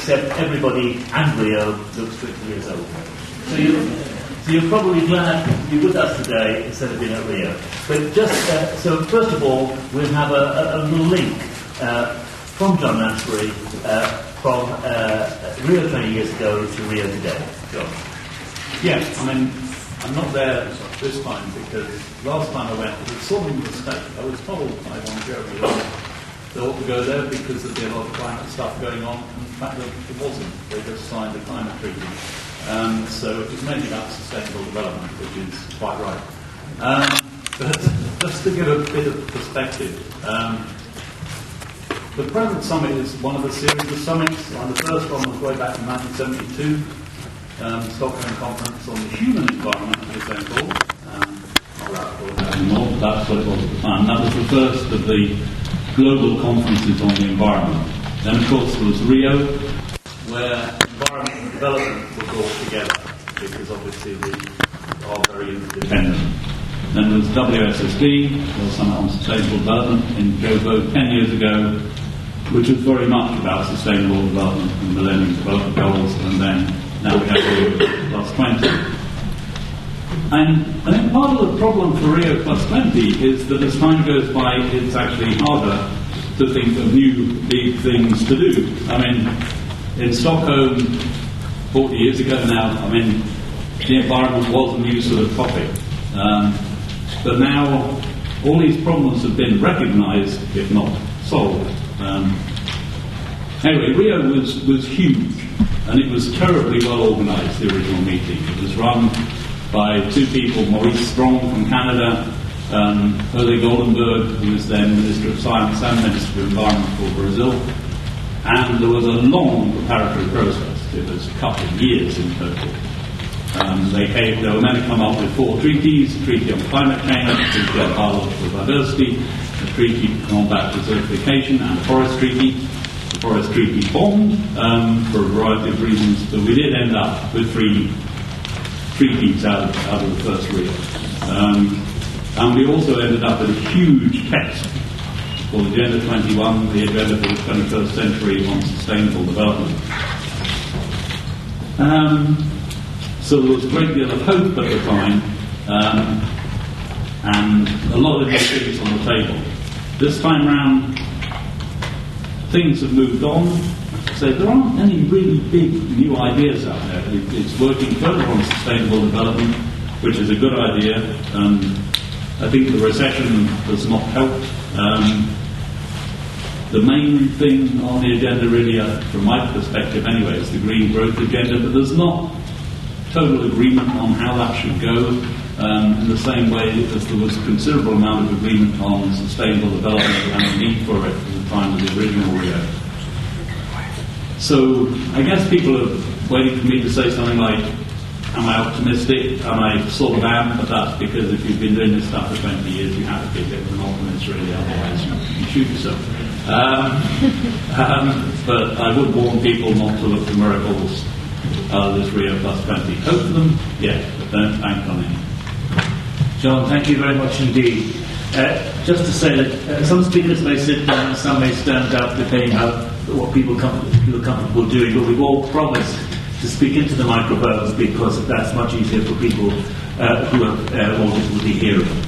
except everybody and Rio looks 50 years old. So you're probably glad you're with us today instead of being at Rio. But just so first of all, we'll have a little link from John Lanchberry from Rio 20 years ago to Rio today. John. Yeah, I mean, I'm not there this time because last time I went, it was sort of a mistake. I was told by one Jeremy they ought to go there because there'd be a lot of climate stuff going on. And in fact, it wasn't. They just signed the climate treaty. So it was mainly about sustainable development, which is quite right. But just to give a bit of perspective, the present summit is one of a series of summits. And the first one was way back in 1972. Stockholm Conference on the Human Environment, as it's called. That's what it was at the time. That was the first of the global conferences on the environment. Then, of course, there was Rio, where environment and development were brought together, because obviously we are very interdependent. Then there was WSSD, World Summit on Sustainable Development, in Joburg 10 years ago, which was very much about sustainable development and Millennium Development Goals, and then now we have Rio Plus 20. And I think part of the problem for Rio Plus 20 is that as time goes by, it's actually harder to think of new big things to do. I mean, in Stockholm, 40 years ago now, I mean, the environment was a new sort of topic. But now, all these problems have been recognised, if not solved. Anyway, Rio was huge. And it was terribly well organised, the original meeting. It was run by two people, Maurice Strong from Canada, Ole Goldenberg, who was then Minister of Science and Minister of Environment for Brazil. And there was a long preparatory process. It was a couple of years in total. They were meant to come up with 4 treaties: a treaty on climate change, a treaty on biological diversity, a treaty to combat desertification, and a forest treaty. The Forest Treaty bombed for a variety of reasons, but we did end up with 3 treaties out of the first Rio. And we also ended up with a huge text called Agenda 21, the Agenda for the 21st Century on Sustainable Development. So there was a great deal of hope at the time, and a lot of new things on the table. This time round, things have moved on, so there aren't any really big new ideas out there. It's working further on sustainable development, which is a good idea. I think the recession has not helped. The main thing on the agenda, really, from my perspective anyway, is the green growth agenda, but there's not total agreement on how that should go, in the same way as there was a considerable amount of agreement on sustainable development and the need for it at the time of the original Rio. So I guess people are waiting for me to say something like, am I optimistic? And I sort of am, but that's because if you've been doing this stuff for 20 years, you have to be a bit of an optimist, really, otherwise you shoot yourself. But I would warn people not to look for miracles out of this Rio Plus 20. Hope for them, yes, but don't bank on it. John, thank you very much indeed. Just to say that some speakers may sit down, some may stand up, depending on what people feel comfortable doing, but we've all promised to speak into the microphones because that's much easier for people who have more difficulty hearing.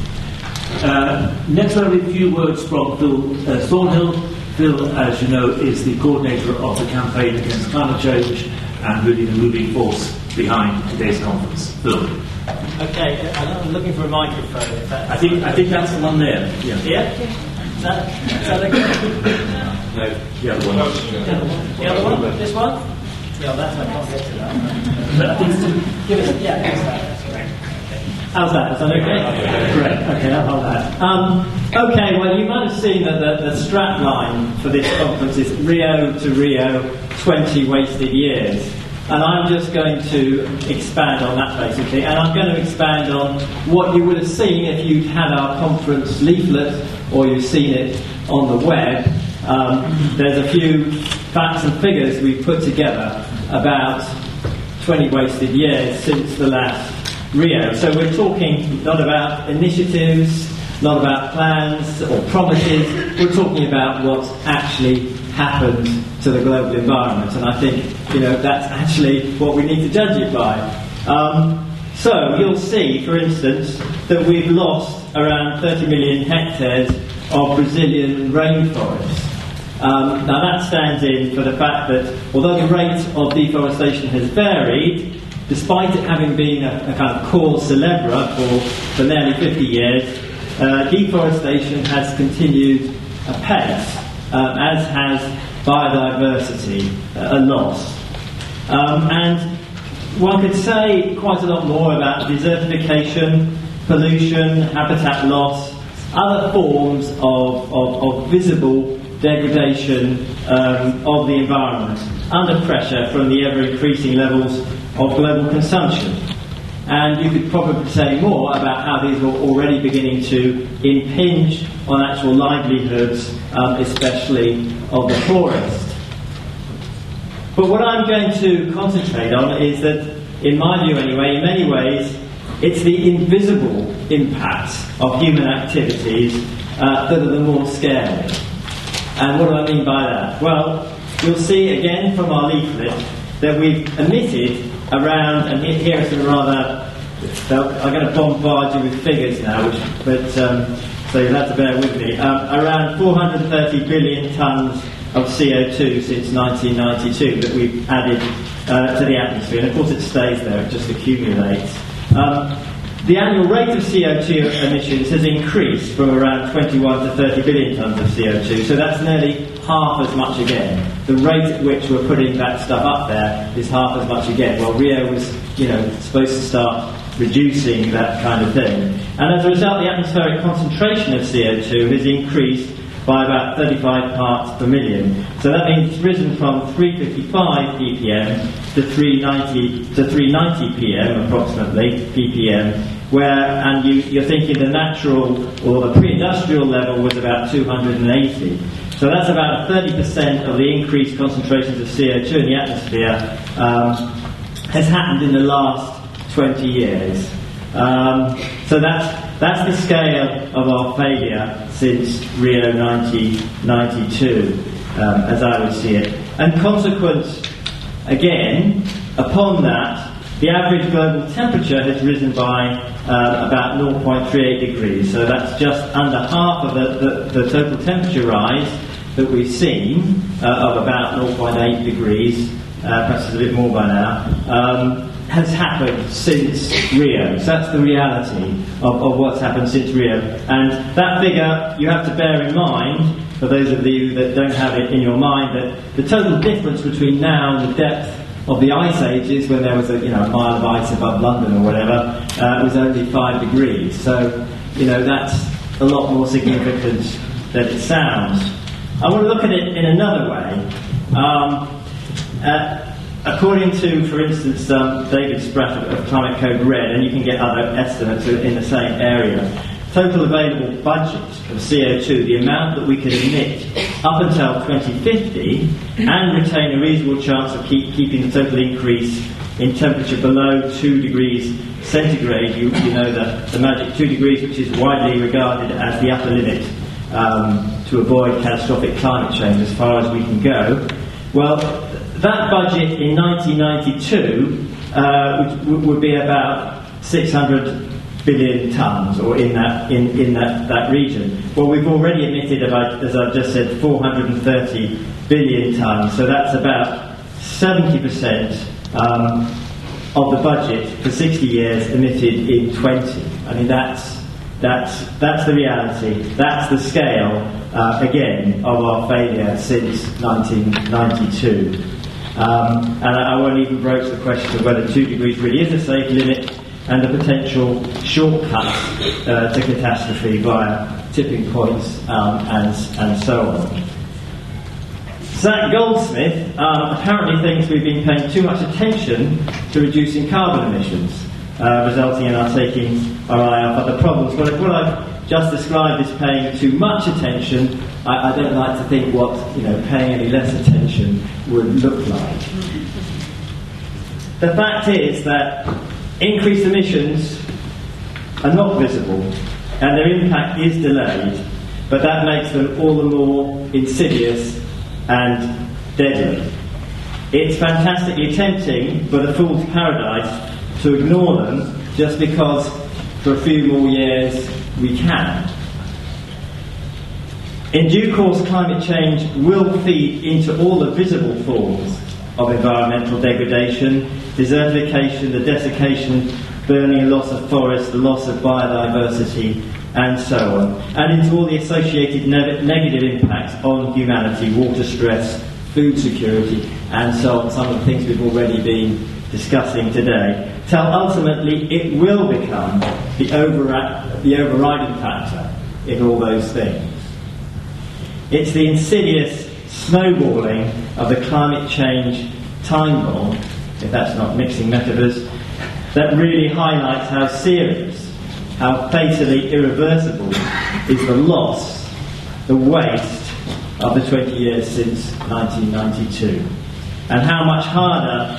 Next, I'll read a few words from Phil Thornhill. Phil, as you know, is the coordinator of the campaign against climate change and really the moving force behind today's conference. Phil. Okay, I'm looking for a microphone. I think that's the one there. Yeah. Yeah? Is that okay? No, the other one. The other one? This one? Yeah, that's I can't get to that. Give us, yeah, that's great. How's that? Is that okay? Great. Okay, I'll hold that. Okay, well, you might have seen that the strap line for this conference is Rio to Rio, 20 wasted years. And I'm just going to expand on that, basically. And I'm going to expand on what you would have seen if you'd had our conference leaflet or you've seen it on the web. There's a few facts and figures we've put together about 20 wasted years since the last Rio. So we're talking not about initiatives, not about plans or promises. We're talking about what's actually happened to the global environment, and I think that's actually what we need to judge it by. So you'll see, for instance, that we've lost around 30 million hectares of Brazilian rainforest. Now that stands in for the fact that although the rate of deforestation has varied, despite it having been a kind of cause célèbre for nearly 50 years, deforestation has continued apace, as has biodiversity, a loss. And one could say quite a lot more about desertification, pollution, habitat loss, other forms of visible degradation of the environment under pressure from the ever-increasing levels of global consumption. And you could probably say more about how these are already beginning to impinge on actual livelihoods, especially of the poorest. But what I'm going to concentrate on is that, in my view anyway, in many ways, it's the invisible impacts of human activities that are the more scary. And what do I mean by that? Well, you'll see again from our leaflet that we've emitted around, and here are some rather, I'm going to bombard you with figures now, so you'll have to bear with me, around 430 billion tonnes of CO2 since 1992 that we've added to the atmosphere, and of course it stays there, it just accumulates. The annual rate of CO2 emissions has increased from around 21 to 30 billion tonnes of CO2, so that's nearly half as much again. The rate at which we're putting that stuff up there is half as much again. Well, Rio was, supposed to start reducing that kind of thing. And as a result, the atmospheric concentration of CO2 has increased by about 35 parts per million. So that means it's risen from 355 ppm to 390 pm, approximately, ppm, and you're thinking the natural or the pre-industrial level was about 280. So that's about 30% of the increased concentrations of CO2 in the atmosphere has happened in the last 20 years. So that's the scale of our failure since Rio 1992, as I would see it. And consequence, again, upon that, the average global temperature has risen by about 0.38 degrees. So that's just under half of the total temperature rise that we've seen, of about 0.8 degrees, perhaps it's a bit more by now, has happened since Rio. So that's the reality of what's happened since Rio. And that figure, you have to bear in mind, for those of you that don't have it in your mind, that the total difference between now and the depth of the ice ages, when there was a mile of ice above London or whatever, was only 5 degrees. So, that's a lot more significant than it sounds. I want to look at it in another way. According to, for instance, David Spratt of Climate Code Red, and you can get other estimates in the same area, total available budget of CO2, the amount that we can emit up until 2050 and retain a reasonable chance of keeping the total increase in temperature below 2 degrees centigrade, you know the magic 2 degrees, which is widely regarded as the upper limit to avoid catastrophic climate change as far as we can go. Well, that budget in 1992 would be about 600 billion tonnes, or in that region. Well, we've already emitted about, as I've just said, 430 billion tonnes. So that's about 70% of the budget for 60 years emitted in 20. I mean, that's the reality. That's the scale, again, of our failure since 1992. And I won't even broach the question of whether 2 degrees really is a safe limit and the potential shortcut to catastrophe via tipping points and so on. Zach Goldsmith apparently thinks we've been paying too much attention to reducing carbon emissions, resulting in our taking our eye off other problems. But what I've just described as paying too much attention, I don't like to think what paying any less attention would look like. The fact is that increased emissions are not visible and their impact is delayed, but that makes them all the more insidious and deadly. It's fantastically tempting, but a fool's paradise, to ignore them just because for a few more years we can. In due course, climate change will feed into all the visible forms of environmental degradation, desertification, the desiccation, burning and loss of forests, the loss of biodiversity, and so on, and into all the associated negative impacts on humanity, water stress, food security, and so on, some of the things we've already been discussing today, till ultimately it will become the overriding factor in all those things. It's the insidious snowballing of the climate change time bomb, if that's not mixing metaphors, that really highlights how serious, how fatally irreversible is the loss, the waste of the 20 years since 1992, and how much harder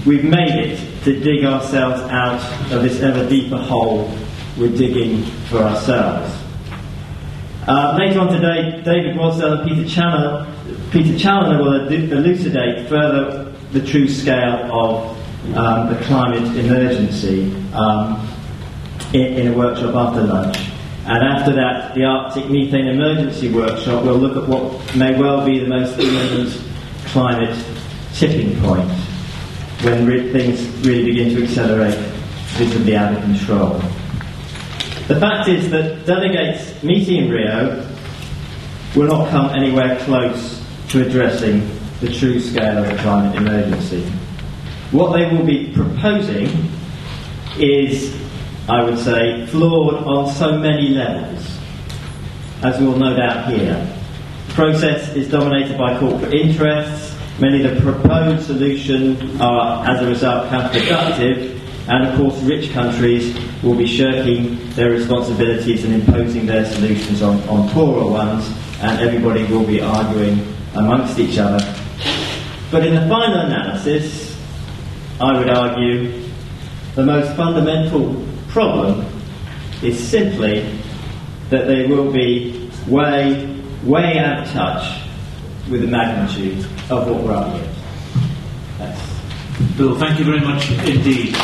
we've made it to dig ourselves out of this ever deeper hole we're digging for ourselves. Later on today, David Wadsell and Peter Challoner will elucidate further the true scale of the climate emergency in a workshop after lunch. And after that, the Arctic Methane Emergency Workshop will look at what may well be the most imminent climate tipping point, when things really begin to accelerate visibly out of control. The fact is that delegates meeting in Rio will not come anywhere close to addressing the true scale of the climate emergency. What they will be proposing is, I would say, flawed on so many levels, as we will no doubt hear. The process is dominated by corporate interests. Many of the proposed solutions are, as a result, counterproductive, and of course rich countries will be shirking their responsibilities and imposing their solutions on poorer ones, and everybody will be arguing amongst each other. But in the final analysis, I would argue, the most fundamental problem is simply that they will be way, way out of touch with the magnitude of what we're up against. Thanks. Bill, thank you very much indeed.